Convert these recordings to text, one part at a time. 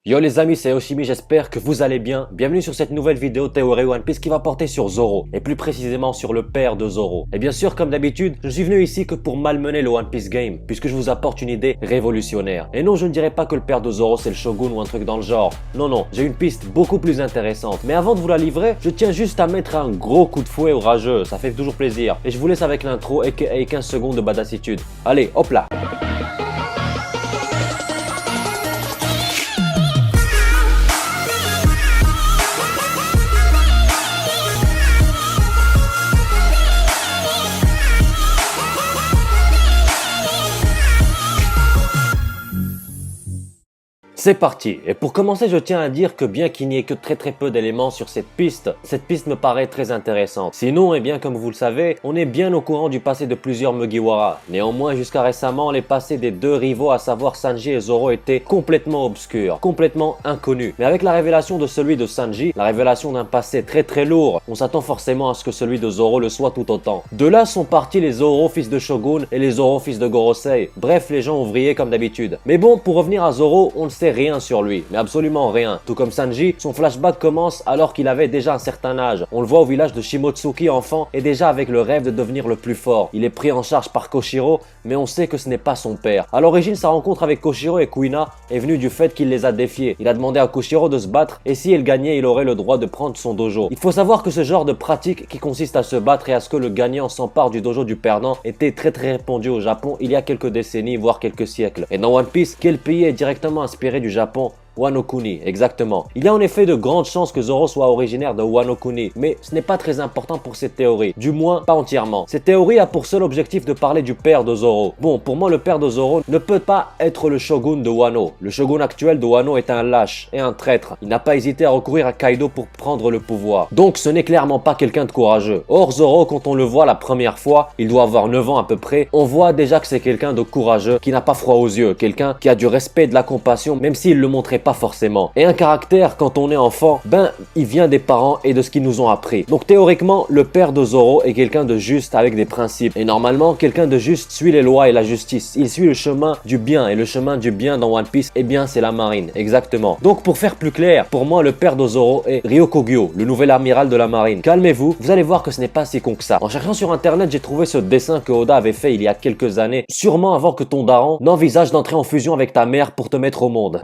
Yo les amis, c'est Yoshimi, j'espère que vous allez bien. Bienvenue sur cette nouvelle vidéo théorie One Piece qui va porter sur Zoro, et plus précisément sur le père de Zoro. Et bien sûr, comme d'habitude, je suis venu ici que pour malmener le One Piece Game, puisque je vous apporte une idée révolutionnaire. Et non, je ne dirais pas que le père de Zoro c'est le Shogun ou un truc dans le genre. Non, non, j'ai une piste beaucoup plus intéressante. Mais avant de vous la livrer, je tiens juste à mettre un gros coup de fouet au rageux, ça fait toujours plaisir. Et je vous laisse avec l'intro, aka 15 secondes de badassitude. Allez, hop là. C'est parti. Et pour commencer, je tiens à dire que bien qu'il n'y ait que très peu d'éléments sur cette piste me paraît très intéressante. Sinon, bien comme vous le savez, on est bien au courant du passé de plusieurs Mugiwara. Néanmoins, jusqu'à récemment, les passés des deux rivaux, à savoir Sanji et Zoro, étaient complètement obscurs, complètement inconnus. Mais avec la révélation de celui de Sanji, la révélation d'un passé très lourd, on s'attend forcément à ce que celui de Zoro le soit tout autant. De là sont partis les Zoro fils de Shogun et les Zoro fils de Gorosei. Bref, les gens ouvriers comme d'habitude. Mais bon, pour revenir à Zoro, on ne sait rien sur lui, mais absolument rien. Tout comme Sanji, son flashback commence alors qu'il avait déjà un certain âge. On le voit au village de Shimotsuki enfant et déjà avec le rêve de devenir le plus fort. Il est pris en charge par Koshiro, mais on sait que ce n'est pas son père. À l'origine, sa rencontre avec Koshiro et Kuina est venue du fait qu'il les a défiés. Il a demandé à Koshiro de se battre et si il gagnait, il aurait le droit de prendre son dojo. Il faut savoir que ce genre de pratique qui consiste à se battre et à ce que le gagnant s'empare du dojo du perdant était très répandu au Japon il y a quelques décennies, voire quelques siècles. Et dans One Piece, quel pays est directement inspiré du Japon? Wano Kuni, exactement. Il y a en effet de grandes chances que Zoro soit originaire de Wano Kuni, mais ce n'est pas très important pour cette théorie, du moins pas entièrement. Cette théorie a pour seul objectif de parler du père de Zoro. Bon, pour moi le père de Zoro ne peut pas être le shogun de Wano. Le shogun actuel de Wano est un lâche et un traître. Il n'a pas hésité à recourir à Kaido pour prendre le pouvoir. Donc ce n'est clairement pas quelqu'un de courageux. Or Zoro, quand on le voit la première fois, il doit avoir 9 ans à peu près, on voit déjà que c'est quelqu'un de courageux, qui n'a pas froid aux yeux, quelqu'un qui a du respect et de la compassion, même s'il le montrait pas forcément. Et un caractère, quand on est enfant, il vient des parents et de ce qu'ils nous ont appris. Donc théoriquement, le père de Zoro est quelqu'un de juste avec des principes. Et normalement, quelqu'un de juste suit les lois et la justice. Il suit le chemin du bien. Et le chemin du bien dans One Piece, eh bien, c'est la marine. Exactement. Donc pour faire plus clair, pour moi, le père de Zoro est Ryokogyo, le nouvel amiral de la marine. Calmez-vous, vous allez voir que ce n'est pas si con que ça. En cherchant sur internet, j'ai trouvé ce dessin que Oda avait fait il y a quelques années, sûrement avant que ton daron n'envisage d'entrer en fusion avec ta mère pour te mettre au monde.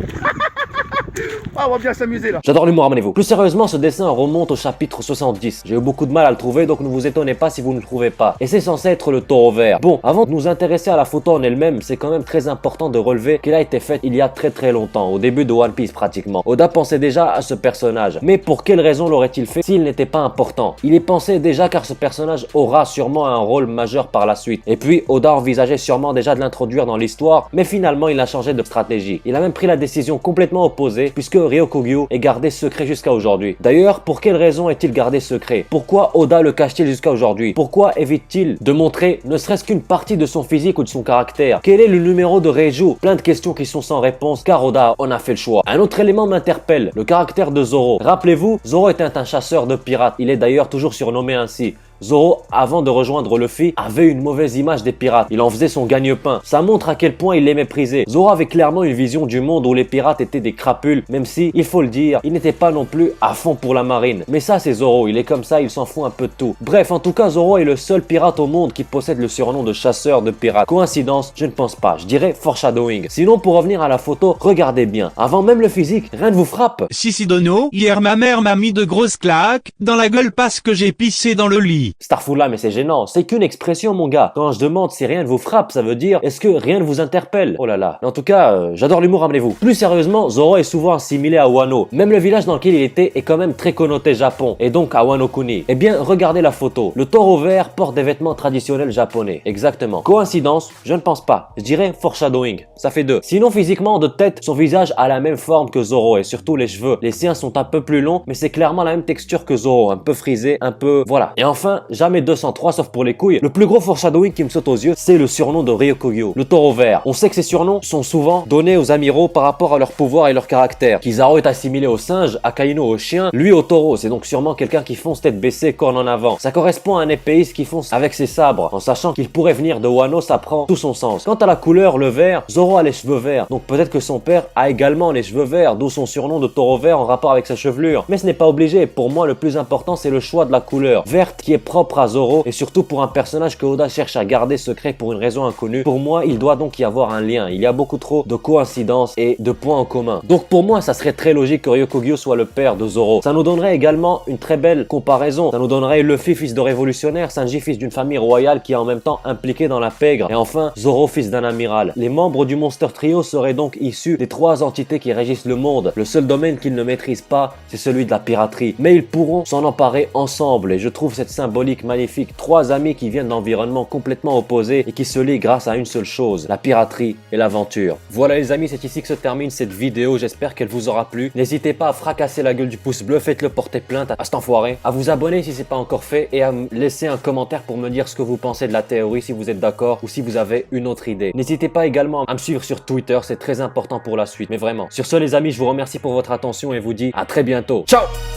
Ah, on va bien s'amuser là. J'adore l'humour, amenez-vous. Plus sérieusement, ce dessin remonte au chapitre 70. J'ai eu beaucoup de mal à le trouver, donc ne vous étonnez pas si vous ne le trouvez pas. Et c'est censé être le taureau vert. Bon, avant de nous intéresser à la photo en elle-même, c'est quand même très important de relever qu'elle a été faite il y a très longtemps, au début de One Piece pratiquement. Oda pensait déjà à ce personnage. Mais pour quelle raison l'aurait-il fait s'il n'était pas important? Il y pensait déjà car ce personnage aura sûrement un rôle majeur par la suite. Et puis, Oda envisageait sûrement déjà de l'introduire dans l'histoire, mais finalement il a changé de stratégie. Il a même pris la décision complètement opposée, puisque Ryokogyo est gardé secret jusqu'à aujourd'hui. D'ailleurs, pour quelle raison est-il gardé secret? Pourquoi Oda le cache-t-il jusqu'à aujourd'hui? Pourquoi évite-t-il de montrer ne serait-ce qu'une partie de son physique ou de son caractère? Quel est le numéro de Reiju? Plein de questions qui sont sans réponse car Oda en a fait le choix. Un autre élément m'interpelle, le caractère de Zoro. Rappelez-vous, Zoro était un chasseur de pirates. Il est d'ailleurs toujours surnommé ainsi. Zoro, avant de rejoindre Luffy, avait une mauvaise image des pirates. Il en faisait son gagne-pain. Ça montre à quel point il les méprisait. Zoro avait clairement une vision du monde où les pirates étaient des crapules, même si, il faut le dire, il n'était pas non plus à fond pour la marine. Mais ça, c'est Zoro. Il est comme ça, il s'en fout un peu de tout. Bref, en tout cas, Zoro est le seul pirate au monde qui possède le surnom de chasseur de pirates. Coïncidence? Je ne pense pas. Je dirais foreshadowing. Sinon, pour revenir à la photo, regardez bien. Avant même le physique, rien ne vous frappe? Si Dono, hier ma mère m'a mis de grosses claques dans la gueule parce que j'ai pissé dans le lit. Starfoula, mais c'est gênant, c'est qu'une expression mon gars. Quand je demande si rien ne vous frappe, ça veut dire est-ce que rien ne vous interpelle? Oh là là. En tout cas, j'adore l'humour, ramenez-vous. Plus sérieusement, Zoro est souvent assimilé à Wano. Même le village dans lequel il était est quand même très connoté Japon, et donc à Wano Kuni. Eh bien, regardez la photo. Le taureau vert porte des vêtements traditionnels japonais. Exactement. Coïncidence? Je ne pense pas. Je dirais foreshadowing. Ça fait 2. Sinon, physiquement, de tête, son visage a la même forme que Zoro, et surtout les cheveux. Les siens sont un peu plus longs, mais c'est clairement la même texture que Zoro. Un peu frisé, un peu... Voilà. Et enfin, enfin, jamais 203 sauf pour les couilles. Le plus gros foreshadowing qui me saute aux yeux, c'est le surnom de Ryokugyo, le taureau vert. On sait que ces surnoms sont souvent donnés aux amiraux par rapport à leur pouvoir et leur caractère. Kizaru est assimilé au singe, Akainu au chien, lui au taureau. C'est donc sûrement quelqu'un qui fonce tête baissée, corne en avant. Ça correspond à un épéiste qui fonce avec ses sabres, en sachant qu'il pourrait venir de Wano, ça prend tout son sens. Quant à la couleur, le vert, Zoro a les cheveux verts, donc peut-être que son père a également les cheveux verts, d'où son surnom de taureau vert en rapport avec sa chevelure. Mais ce n'est pas obligé, pour moi le plus important c'est le choix de la couleur verte qui est propre à Zoro, et surtout pour un personnage que Oda cherche à garder secret pour une raison inconnue. Pour moi, il doit donc y avoir un lien, il y a beaucoup trop de coïncidences et de points en commun. Donc pour moi, ça serait très logique que Ryokugyo soit le père de Zoro. Ça nous donnerait également une très belle comparaison, ça nous donnerait Luffy fils de révolutionnaire, Sanji fils d'une famille royale qui est en même temps impliquée dans la pègre, et enfin Zoro fils d'un amiral. Les membres du Monster Trio seraient donc issus des trois entités qui régissent le monde. Le seul domaine qu'ils ne maîtrisent pas, c'est celui de la piraterie. Mais ils pourront s'en emparer ensemble, et je trouve cette symbolique magnifique. Trois amis qui viennent d'environnements complètement opposés et qui se lient grâce à une seule chose, la piraterie et l'aventure. Voilà les amis, c'est ici que se termine cette vidéo, j'espère qu'elle vous aura plu. N'hésitez pas à fracasser la gueule du pouce bleu, faites-le porter plainte à cet enfoiré, à vous abonner si c'est pas encore fait, et à me laisser un commentaire pour me dire ce que vous pensez de la théorie, si vous êtes d'accord ou si vous avez une autre idée. N'hésitez pas également à me suivre sur Twitter, c'est très important pour la suite, mais vraiment. Sur ce les amis, je vous remercie pour votre attention et vous dis à très bientôt. Ciao!